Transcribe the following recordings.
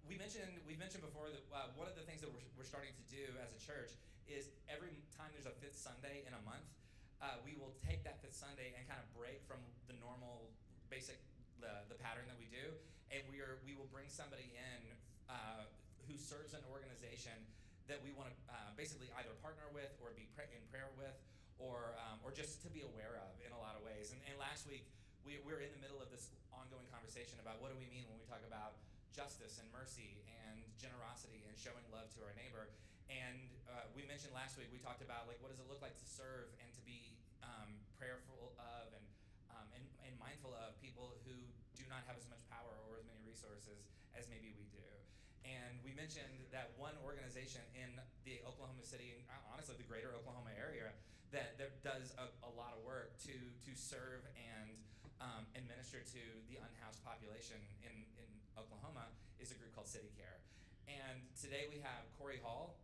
we've mentioned before that one of the things that we're starting to do as a church is every time there's a fifth Sunday in a month, we will take that fifth Sunday and kind of break from the normal basic the pattern that we do, and we will bring somebody in who serves an organization that we want to basically either partner with or be in prayer with, or just to be aware of in a lot of ways. And last week we're in the middle of this ongoing conversation about what do we mean when we talk about justice and mercy and generosity and showing love to our neighbor. And we mentioned last week, we talked about like what does it look like to serve and to be prayerful of and mindful of people who do not have as much power or as many resources as maybe we do. And we mentioned that one organization in the Oklahoma City, and honestly the greater Oklahoma area, that does a lot of work to serve and minister to the unhoused population in Oklahoma is a group called City Care. And today we have Corey Hall,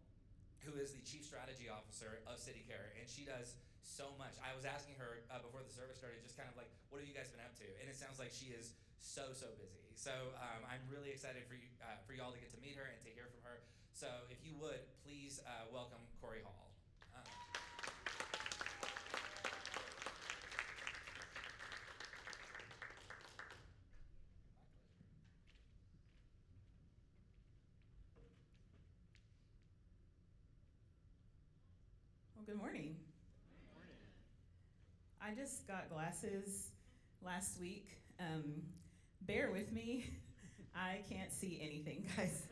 who is the Chief Strategy Officer of City Care, and she does so much. I was asking her before the service started, just kind of like, what have you guys been up to? And it sounds like she is so busy. So I'm really excited for y'all to get to meet her and to hear from her. So if you would, please welcome Corey Hall. Well, good morning. Good morning. I just got glasses last week. Bear with me. I can't see anything, guys.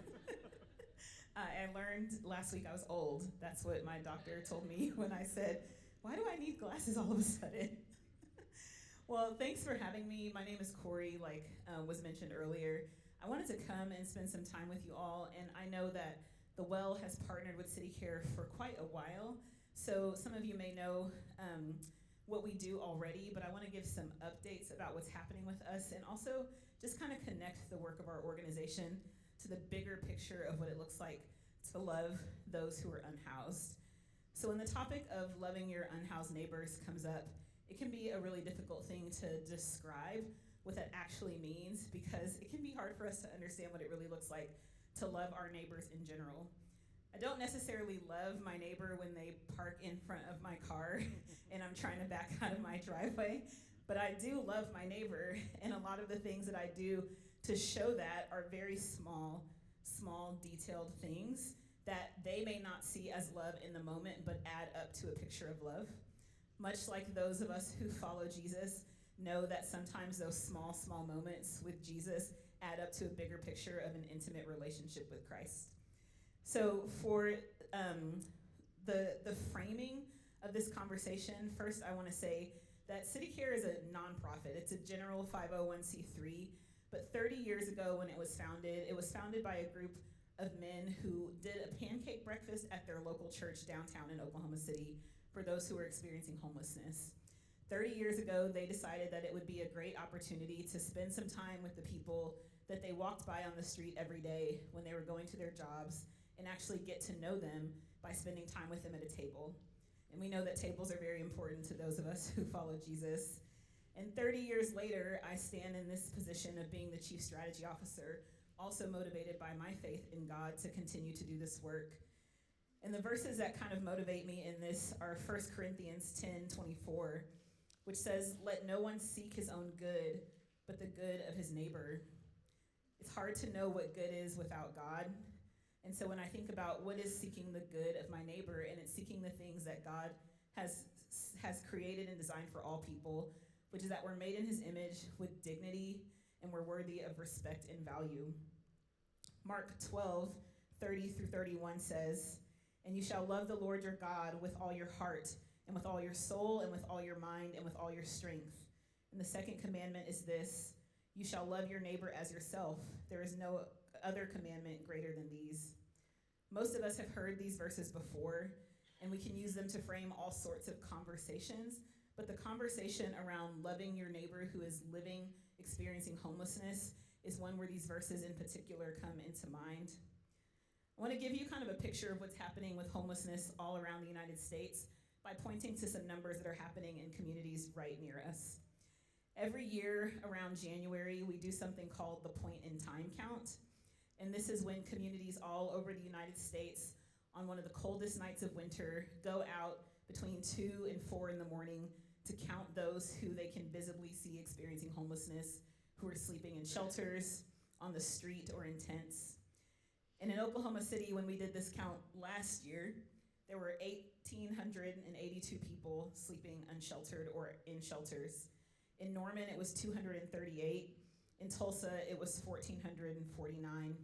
I learned last week I was old. That's what my doctor told me when I said, why do I need glasses all of a sudden? Well, thanks for having me. My name is Corey, like was mentioned earlier. I wanted to come and spend some time with you all, and I know that the Well has partnered with City Care for quite a while. So some of you may know what we do already, but I want to give some updates about what's happening with us and also just kind of connect the work of our organization to the bigger picture of what it looks like to love those who are unhoused. So when the topic of loving your unhoused neighbors comes up, it can be a really difficult thing to describe what that actually means because it can be hard for us to understand what it really looks like to love our neighbors in general. I don't necessarily love my neighbor when they park in front of my car and I'm trying to back out of my driveway, but I do love my neighbor, and a lot of the things that I do to show that are very small, detailed things that they may not see as love in the moment, but add up to a picture of love. Much like those of us who follow Jesus know that sometimes those small moments with Jesus add up to a bigger picture of an intimate relationship with Christ. So for the framing of this conversation, first I want to say that City Care is a nonprofit. It's a general 501c3, but 30 years ago when it was founded by a group of men who did a pancake breakfast at their local church downtown in Oklahoma City for those who were experiencing homelessness. 30 years ago, they decided that it would be a great opportunity to spend some time with the people that they walked by on the street every day when they were going to their jobs and actually get to know them by spending time with them at a table. And we know that tables are very important to those of us who follow Jesus. And 30 years later, I stand in this position of being the Chief Strategy Officer, also motivated by my faith in God to continue to do this work. And the verses that kind of motivate me in this are 1 Corinthians 10:24, which says, "Let no one seek his own good, but the good of his neighbor." It's hard to know what good is without God. And so when I think about what is seeking the good of my neighbor, and it's seeking the things that God has created and designed for all people, which is that we're made in his image with dignity and we're worthy of respect and value. Mark 12:30-31 says, "And you shall love the Lord your God with all your heart and with all your soul and with all your mind and with all your strength. And the second commandment is this, you shall love your neighbor as yourself. There is no other commandment greater than these." Most of us have heard these verses before, and we can use them to frame all sorts of conversations, but the conversation around loving your neighbor who is experiencing homelessness is one where these verses in particular come into mind. I want to give you kind of a picture of what's happening with homelessness all around the United States by pointing to some numbers that are happening in communities right near us. Every year around January, we do something called the point in time count. And this is when communities all over the United States, on one of the coldest nights of winter, go out between 2 and 4 in the morning to count those who they can visibly see experiencing homelessness, who are sleeping in shelters, on the street, or in tents. And in Oklahoma City, when we did this count last year, there were 1,882 people sleeping unsheltered or in shelters. In Norman, it was 238. In Tulsa, it was 1,449.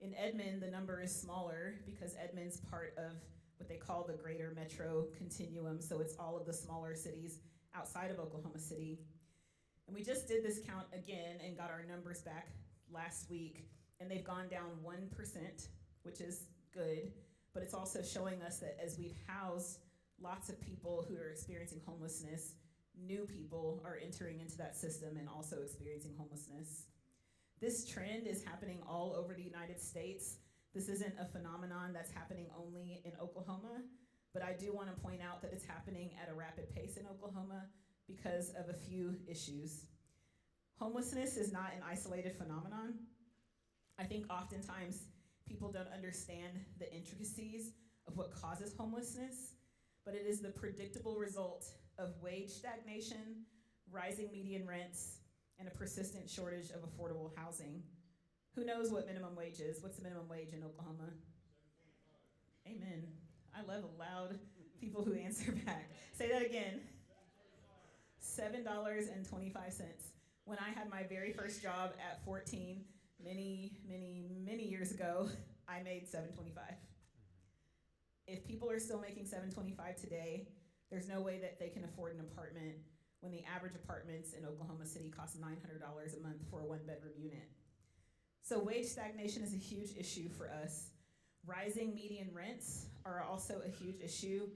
In Edmond, the number is smaller because Edmond's part of what they call the greater metro continuum, so it's all of the smaller cities outside of Oklahoma City. And we just did this count again and got our numbers back last week, and they've gone down 1%, which is good, but it's also showing us that as we've housed lots of people who are experiencing homelessness, new people are entering into that system and also experiencing homelessness. This trend is happening all over the United States. This isn't a phenomenon that's happening only in Oklahoma, but I do want to point out that it's happening at a rapid pace in Oklahoma because of a few issues. Homelessness is not an isolated phenomenon. I think oftentimes people don't understand the intricacies of what causes homelessness, but it is the predictable result of wage stagnation, rising median rents, and a persistent shortage of affordable housing. Who knows what minimum wage is? What's the minimum wage in Oklahoma? Amen. I love loud people who answer back. Say that again. $7.25. When I had my very first job at 14, many years ago, I made $7.25. If people are still making $7.25 today, there's no way that they can afford an apartment when the average apartments in Oklahoma City cost $900 a month for a one-bedroom unit. So wage stagnation is a huge issue for us. Rising median rents are also a huge issue.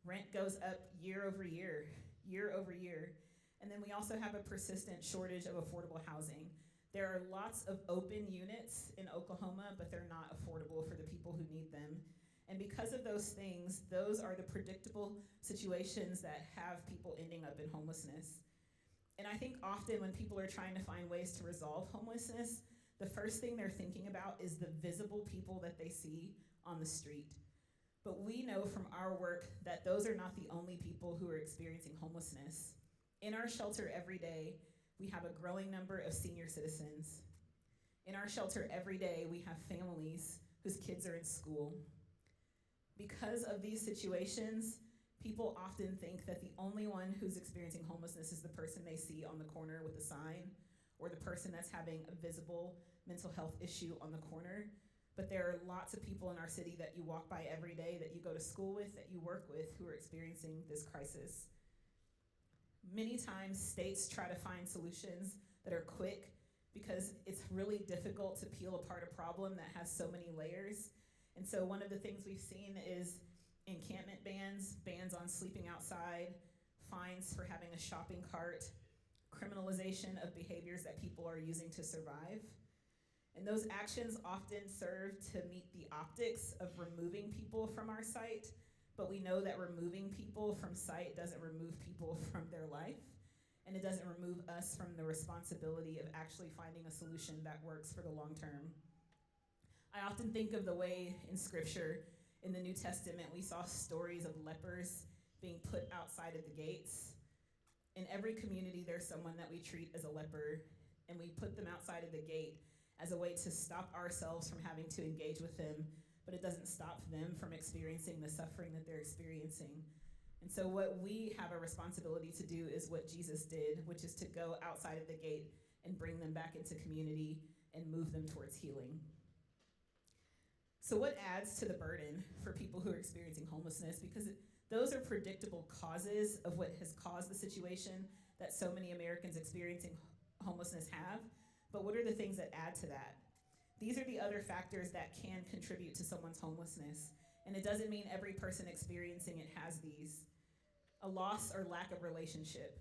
Rent goes up year over year. And then we also have a persistent shortage of affordable housing. There are lots of open units in Oklahoma, but they're not affordable for the people who need them. And because of those things, those are the predictable situations that have people ending up in homelessness. And I think often when people are trying to find ways to resolve homelessness, the first thing they're thinking about is the visible people that they see on the street. But we know from our work that those are not the only people who are experiencing homelessness. In our shelter every day, we have a growing number of senior citizens. In our shelter every day, we have families whose kids are in school. Because of these situations, people often think that the only one who's experiencing homelessness is the person they see on the corner with a sign, or the person that's having a visible mental health issue on the corner. But there are lots of people in our city that you walk by every day, that you go to school with, that you work with, who are experiencing this crisis. Many times, states try to find solutions that are quick because it's really difficult to peel apart a problem that has so many layers. And so one of the things we've seen is encampment bans on sleeping outside, fines for having a shopping cart, criminalization of behaviors that people are using to survive. And those actions often serve to meet the optics of removing people from our site, but we know that removing people from site doesn't remove people from their life, and it doesn't remove us from the responsibility of actually finding a solution that works for the long term. I often think of the way in Scripture, in the New Testament, we saw stories of lepers being put outside of the gates. In every community, there's someone that we treat as a leper, and we put them outside of the gate as a way to stop ourselves from having to engage with them, but it doesn't stop them from experiencing the suffering that they're experiencing. And so what we have a responsibility to do is what Jesus did, which is to go outside of the gate and bring them back into community and move them towards healing. So what adds to the burden for people who are experiencing homelessness? Because those are predictable causes of what has caused the situation that so many Americans experiencing homelessness have. But what are the things that add to that? These are the other factors that can contribute to someone's homelessness. And it doesn't mean every person experiencing it has these. A loss or lack of relationship.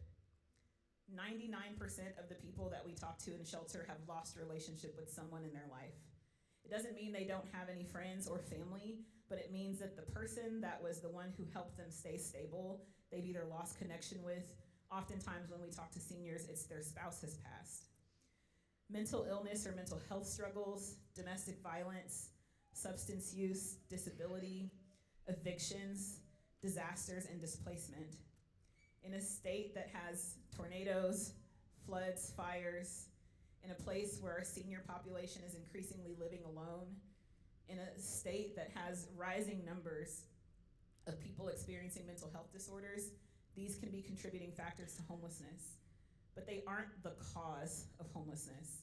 99% of the people that we talk to in shelter have lost relationship with someone in their life. It doesn't mean they don't have any friends or family, but it means that the person that was the one who helped them stay stable, they've either lost connection with. Oftentimes when we talk to seniors, it's their spouse has passed. Mental illness or mental health struggles, domestic violence, substance use, disability, evictions, disasters, and displacement. In a state that has tornadoes, floods, fires, in a place where our senior population is increasingly living alone, in a state that has rising numbers of people experiencing mental health disorders, these can be contributing factors to homelessness. But they aren't the cause of homelessness.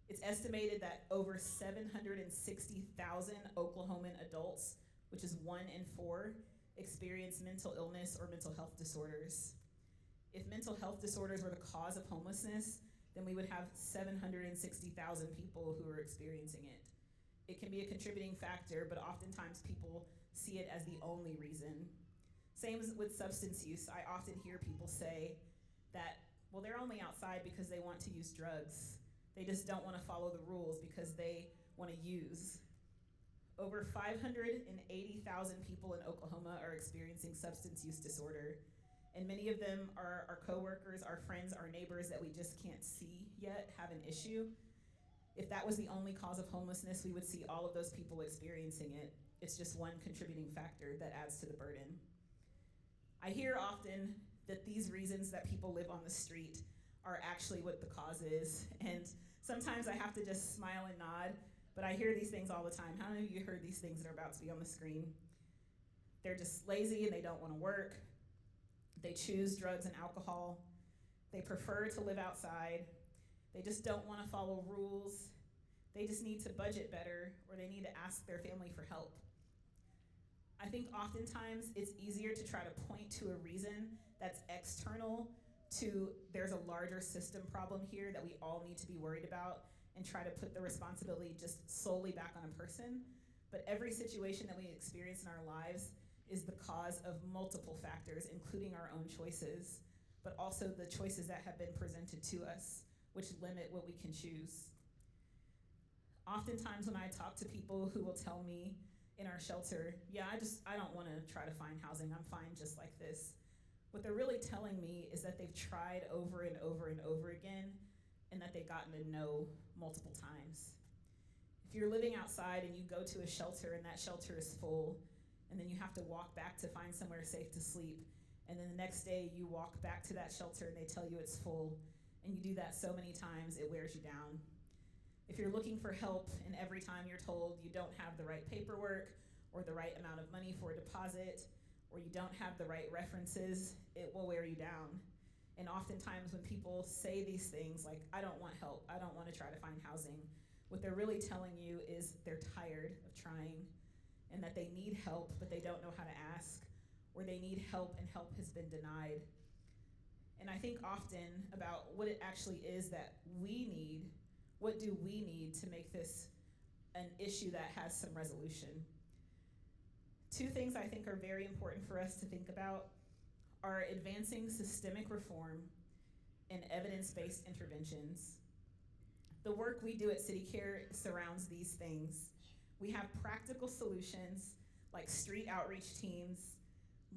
It's estimated that over 760,000 Oklahoman adults, which is 1 in 4, experience mental illness or mental health disorders. If mental health disorders were the cause of homelessness, then we would have 760,000 people who are experiencing it. It can be a contributing factor, but oftentimes people see it as the only reason. Same as with substance use. I often hear people say that, well, they're only outside because they want to use drugs. They just don't want to follow the rules because they want to use. Over 580,000 people in Oklahoma are experiencing substance use disorder, and many of them are our coworkers, our friends, our neighbors that we just can't see yet have an issue. If that was the only cause of homelessness, we would see all of those people experiencing it. It's just one contributing factor that adds to the burden. I hear often that these reasons that people live on the street are actually what the cause is, and sometimes I have to just smile and nod, but I hear these things all the time. How many of you heard these things that are about to be on the screen? They're just lazy and they don't want to work. They choose drugs and alcohol. They prefer to live outside. They just don't want to follow rules. They just need to budget better, or they need to ask their family for help. I think oftentimes it's easier to try to point to a reason that's external to there's a larger system problem here that we all need to be worried about, and try to put the responsibility just solely back on a person. But every situation that we experience in our lives is the cause of multiple factors, including our own choices, but also the choices that have been presented to us, which limit what we can choose. Oftentimes when I talk to people who will tell me in our shelter, yeah, I don't want to try to find housing, I'm fine just like this. What they're really telling me is that they've tried over and over and over again, and that they've gotten a no multiple times. If you're living outside and you go to a shelter and that shelter is full, and then you have to walk back to find somewhere safe to sleep, and then the next day you walk back to that shelter and they tell you it's full, and you do that so many times, it wears you down. If you're looking for help and every time you're told you don't have the right paperwork or the right amount of money for a deposit, or you don't have the right references, it will wear you down. And oftentimes when people say these things like, I don't want help, I don't want to try to find housing, what they're really telling you is they're tired of trying, and that they need help but they don't know how to ask, or they need help and help has been denied. And I think often about what it actually is that we need. What do we need to make this an issue that has some resolution? Two things I think are very important for us to think about are advancing systemic reform and evidence-based interventions. The work we do at CityCare surrounds these things. We have practical solutions like street outreach teams,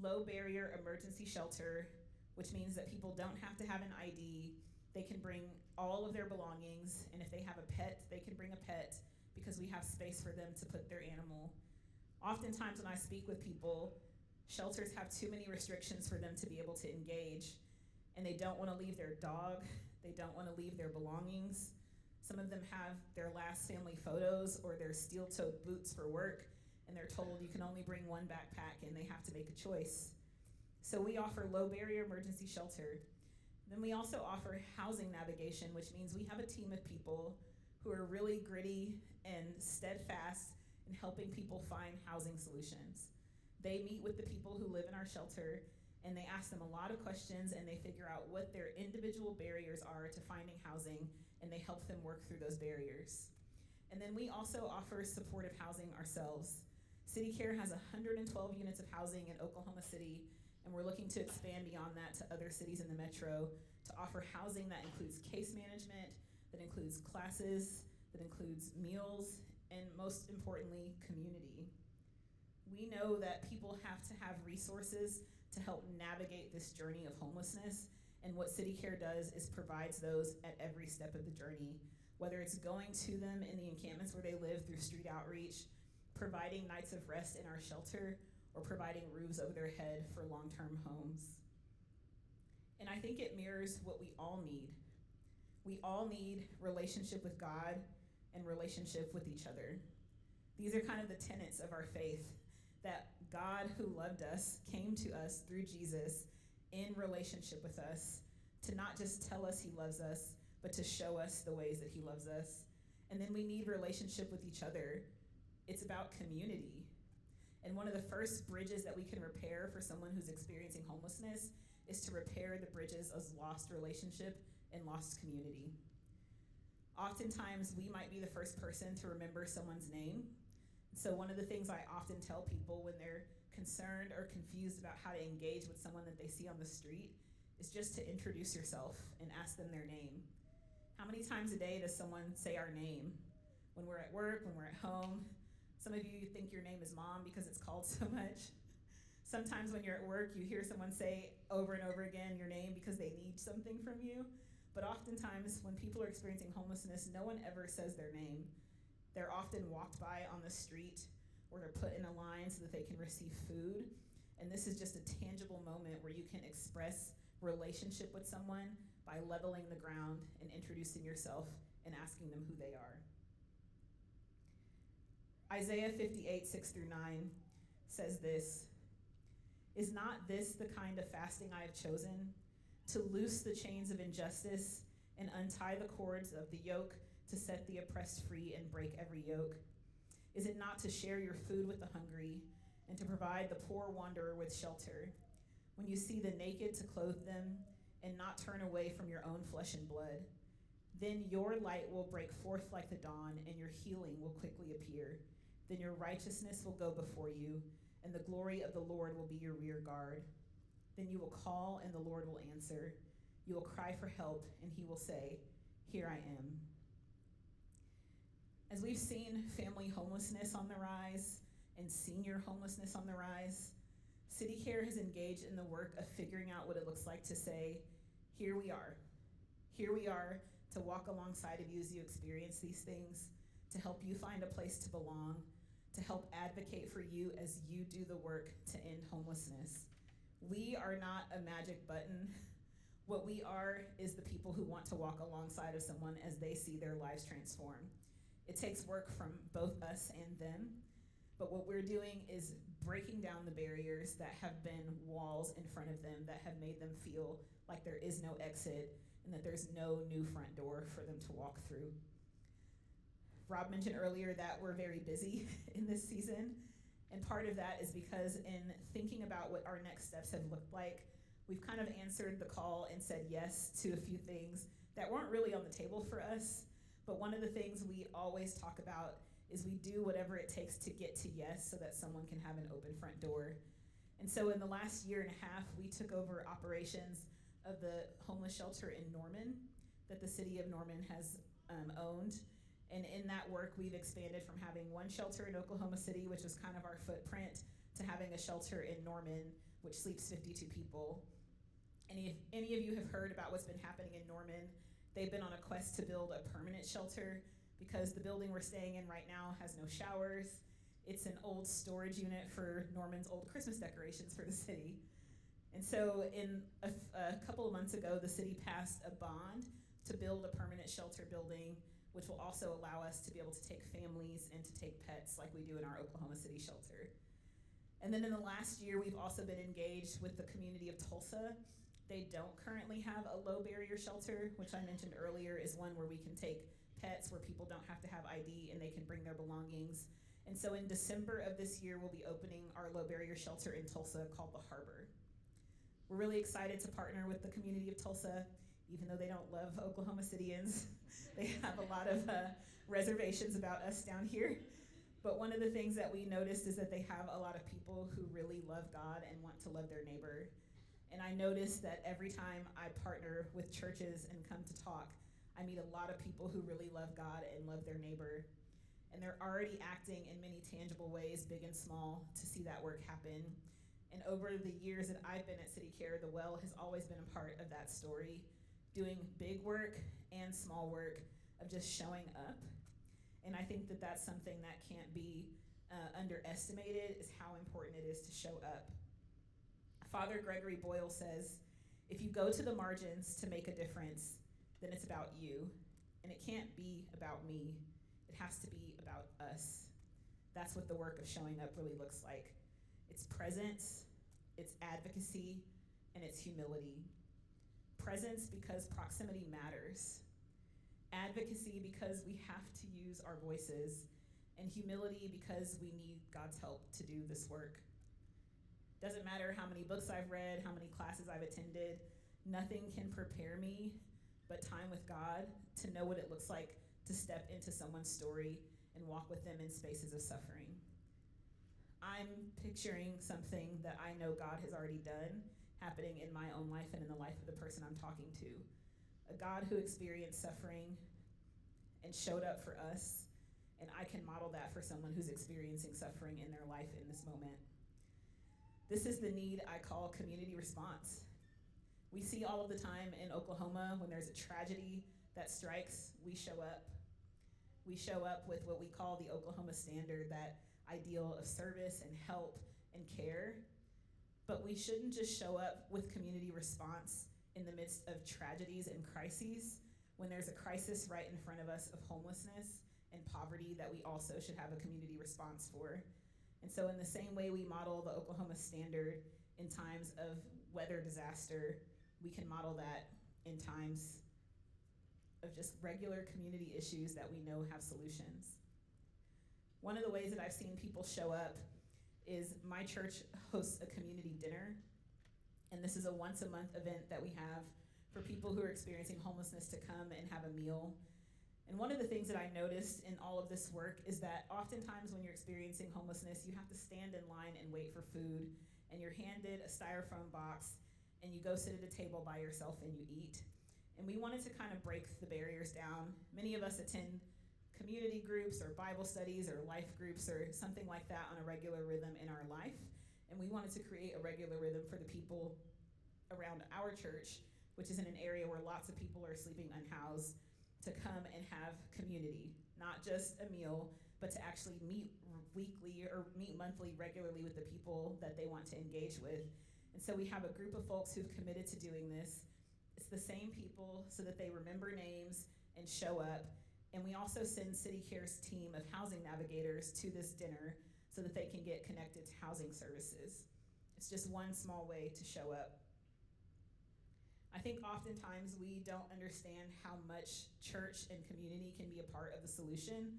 low barrier emergency shelter, which means that people don't have to have an ID. They can bring all of their belongings, and if they have a pet, they can bring a pet because we have space for them to put their animal. Oftentimes when I speak with people, shelters have too many restrictions for them to be able to engage, and they don't want to leave their dog, they don't want to leave their belongings. Some of them have their last family photos or their steel-toed boots for work, and they're told you can only bring one backpack and they have to make a choice. So we offer low barrier emergency shelter. Then we also offer housing navigation, which means we have a team of people who are really gritty and steadfast in helping people find housing solutions. They meet with the people who live in our shelter, and they ask them a lot of questions, and they figure out what their individual barriers are to finding housing, and they help them work through those barriers. And then we also offer supportive housing ourselves. CityCare has 112 units of housing in Oklahoma City, and we're looking to expand beyond that to other cities in the metro to offer housing that includes case management, that includes classes, that includes meals, and most importantly, community. We know that people have to have resources to help navigate this journey of homelessness, and what CityCare does is provides those at every step of the journey. whether it's going to them in the encampments where they live through street outreach, providing nights of rest in our shelter, or providing roofs over their head for long-term homes. And I think it mirrors what we all need. We all need relationship with God and relationship with each other. These are kind of the tenets of our faith, that God who loved us came to us through Jesus in relationship with us to not just tell us he loves us, but to show us the ways that he loves us. And then we need relationship with each other. It's about community. And one of the first bridges that we can repair for someone who's experiencing homelessness is to repair the bridges of lost relationship and lost community. Oftentimes, we might be the first person to remember someone's name. So one of the things I often tell people when they're concerned or confused about how to engage with someone that they see on the street is just to introduce yourself and ask them their name. How many times a day does someone say our name? When we're at work, when we're at home? Some of you think your name is mom because it's called so much. Sometimes when you're at work, you hear someone say over and over again your name because they need something from you. But oftentimes, when people are experiencing homelessness, no one ever says their name. They're often walked by on the street, or they're put in a line so that they can receive food. And this is just a tangible moment where you can express relationship with someone by leveling the ground and introducing yourself and asking them who they are. Isaiah 58, 6-9 says this, "Is not this the kind of fasting I have chosen? To loose the chains of injustice and untie the cords of the yoke, to set the oppressed free and break every yoke? Is it not to share your food with the hungry and to provide the poor wanderer with shelter? When you see the naked, to clothe them and not turn away from your own flesh and blood? Then your light will break forth like the dawn and your healing will quickly appear. Then your righteousness will go before you and the glory of the Lord will be your rear guard. Then you will call and the Lord will answer. You will cry for help and he will say, 'Here I am.'" As we've seen family homelessness on the rise and senior homelessness on the rise, City Care has engaged in the work of figuring out what it looks like to say, here we are. Here we are to walk alongside of you as you experience these things, to help you find a place to belong, to help advocate for you as you do the work to end homelessness. We are not a magic button. What we are is the people who want to walk alongside of someone as they see their lives transform. It takes work from both us and them, but what we're doing is breaking down the barriers that have been walls in front of them that have made them feel like there is no exit and that there's no new front door for them to walk through. Rob mentioned earlier that we're very busy in this season, and part of that is because in thinking about what our next steps have looked like, we've kind of answered the call and said yes to a few things that weren't really on the table for us. But one of the things we always talk about is we do whatever it takes to get to yes so that someone can have an open front door. And so in the last year and a half, we took over operations of the homeless shelter in Norman that the city of Norman has owned. And in that work, we've expanded from having one shelter in Oklahoma City, which was kind of our footprint, to having a shelter in Norman, which sleeps 52 people. And if any of you have heard about what's been happening in Norman, they've been on a quest to build a permanent shelter because the building we're staying in right now has no showers. It's an old storage unit for Norman's old Christmas decorations for the city. And so in a couple of months ago, the city passed a bond to build a permanent shelter building, which will also allow us to be able to take families and to take pets like we do in our Oklahoma City shelter. And then in the last year, we've also been engaged with the community of Tulsa. They don't currently have a low barrier shelter, which I mentioned earlier is one where we can take pets, where people don't have to have ID and they can bring their belongings. And so in December of this year, we'll be opening our low barrier shelter in Tulsa called the Harbor. We're really excited to partner with the community of Tulsa, even though they don't love Oklahoma Cityans. They have a lot of reservations about us down here. But one of the things that we noticed is that they have a lot of people who really love God and want to love their neighbor. And I noticed that every time I partner with churches and come to talk, I meet a lot of people who really love God and love their neighbor. And they're already acting in many tangible ways, big and small, to see that work happen. And over the years that I've been at City Care, the Well has always been a part of that story, doing big work and small work of just showing up. And I think that that's something that can't be underestimated, is how important it is to show up. Father Gregory Boyle says, if you go to the margins to make a difference, then it's about you. And it can't be about me. It has to be about us. That's what the work of showing up really looks like. It's presence, it's advocacy, and it's humility. Presence because proximity matters. Advocacy because we have to use our voices. And humility because we need God's help to do this work. Doesn't matter how many books I've read, how many classes I've attended, nothing can prepare me but time with God to know what it looks like to step into someone's story and walk with them in spaces of suffering. I'm picturing something that I know God has already done happening in my own life and in the life of the person I'm talking to. A God who experienced suffering and showed up for us, and I can model that for someone who's experiencing suffering in their life in this moment. This is the need I call community response. We see all of the time in Oklahoma when there's a tragedy that strikes, we show up. We show up with what we call the Oklahoma standard, that ideal of service and help and care. But we shouldn't just show up with community response in the midst of tragedies and crises when there's a crisis right in front of us of homelessness and poverty that we also should have a community response for. And so in the same way we model the Oklahoma standard in times of weather disaster, we can model that in times of just regular community issues that we know have solutions. One of the ways that I've seen people show up is my church hosts a community dinner, and this is a once-a-month event that we have for people who are experiencing homelessness to come and have a meal. And one of the things that I noticed in all of this work is that oftentimes when you're experiencing homelessness, you have to stand in line and wait for food, and you're handed a styrofoam box, and you go sit at a table by yourself and you eat. And we wanted to kind of break the barriers down. Many of us attend community groups or Bible studies or life groups or something like that on a regular rhythm in our life. And we wanted to create a regular rhythm for the people around our church, which is in an area where lots of people are sleeping unhoused, to come and have community, not just a meal, but to actually meet weekly or meet monthly regularly with the people that they want to engage with. And so we have a group of folks who've committed to doing this. It's the same people so that they remember names and show up. And we also send City Care's team of housing navigators to this dinner so that they can get connected to housing services. It's just one small way to show up. I think oftentimes we don't understand how much church and community can be a part of the solution.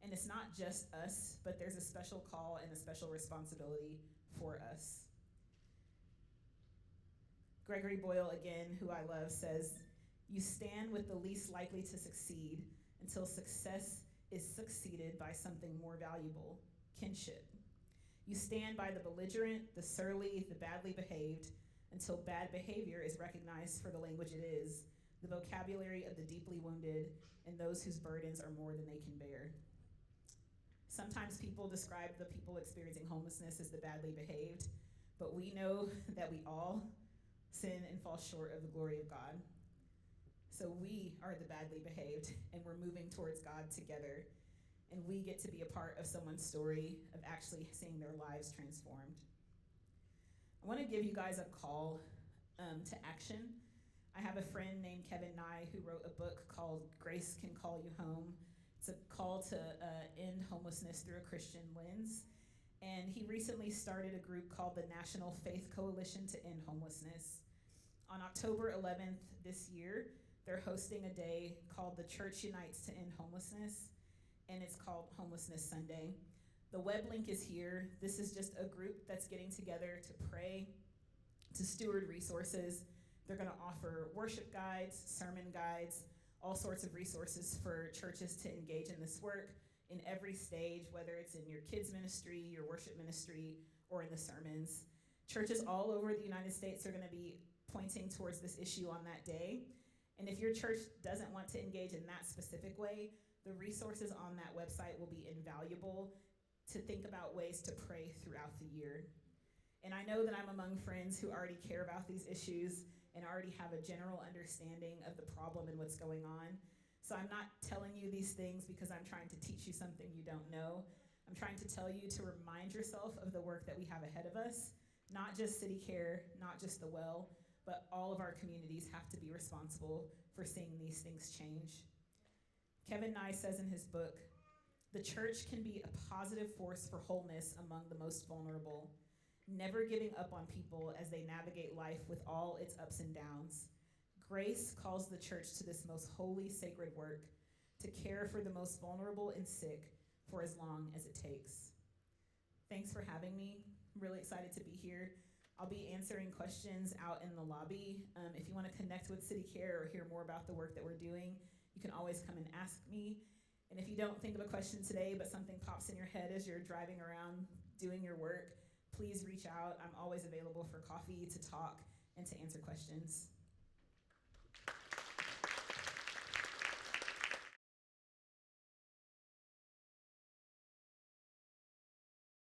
And it's not just us, but there's a special call and a special responsibility for us. Gregory Boyle, again, who I love, says, "You stand with the least likely to succeed until success is succeeded by something more valuable, kinship. You stand by the belligerent, the surly, the badly behaved, until bad behavior is recognized for the language it is, the vocabulary of the deeply wounded, and those whose burdens are more than they can bear." Sometimes people describe the people experiencing homelessness as the badly behaved, but we know that we all sin and fall short of the glory of God. So we are the badly behaved, and we're moving towards God together, and we get to be a part of someone's story of actually seeing their lives transformed. I want to give you guys a call to action. I have a friend named Kevin Nye who wrote a book called Grace Can Call You Home. It's a call to end homelessness through a Christian lens. And he recently started a group called the National Faith Coalition to End Homelessness. On October 11th this year, they're hosting a day called The Church Unites to End Homelessness, and it's called Homelessness Sunday. The web link is here. This is just a group that's getting together to pray, to steward resources. They're going to offer worship guides, sermon guides, all sorts of resources for churches to engage in this work in every stage, whether it's in your kids ministry, your worship ministry, or in the sermons. Churches all over the United States are going to be pointing towards this issue on that day. And if your church doesn't want to engage in that specific way, the resources on that website will be invaluable to think about ways to pray throughout the year. And I know that I'm among friends who already care about these issues and already have a general understanding of the problem and what's going on. So I'm not telling you these things because I'm trying to teach you something you don't know. I'm trying to tell you to remind yourself of the work that we have ahead of us, not just City Care, not just the Well, but all of our communities have to be responsible for seeing these things change. Kevin Nye says in his book, the church can be a positive force for wholeness among the most vulnerable, never giving up on people as they navigate life with all its ups and downs. Grace calls the church to this most holy, sacred work, to care for the most vulnerable and sick for as long as it takes. Thanks for having me. I'm really excited to be here. I'll be answering questions out in the lobby. If you want to connect with City Care or hear more about the work that we're doing, you can always come and ask me. And if you don't think of a question today, but something pops in your head as you're driving around doing your work, please reach out. I'm always available for coffee, to talk, and to answer questions.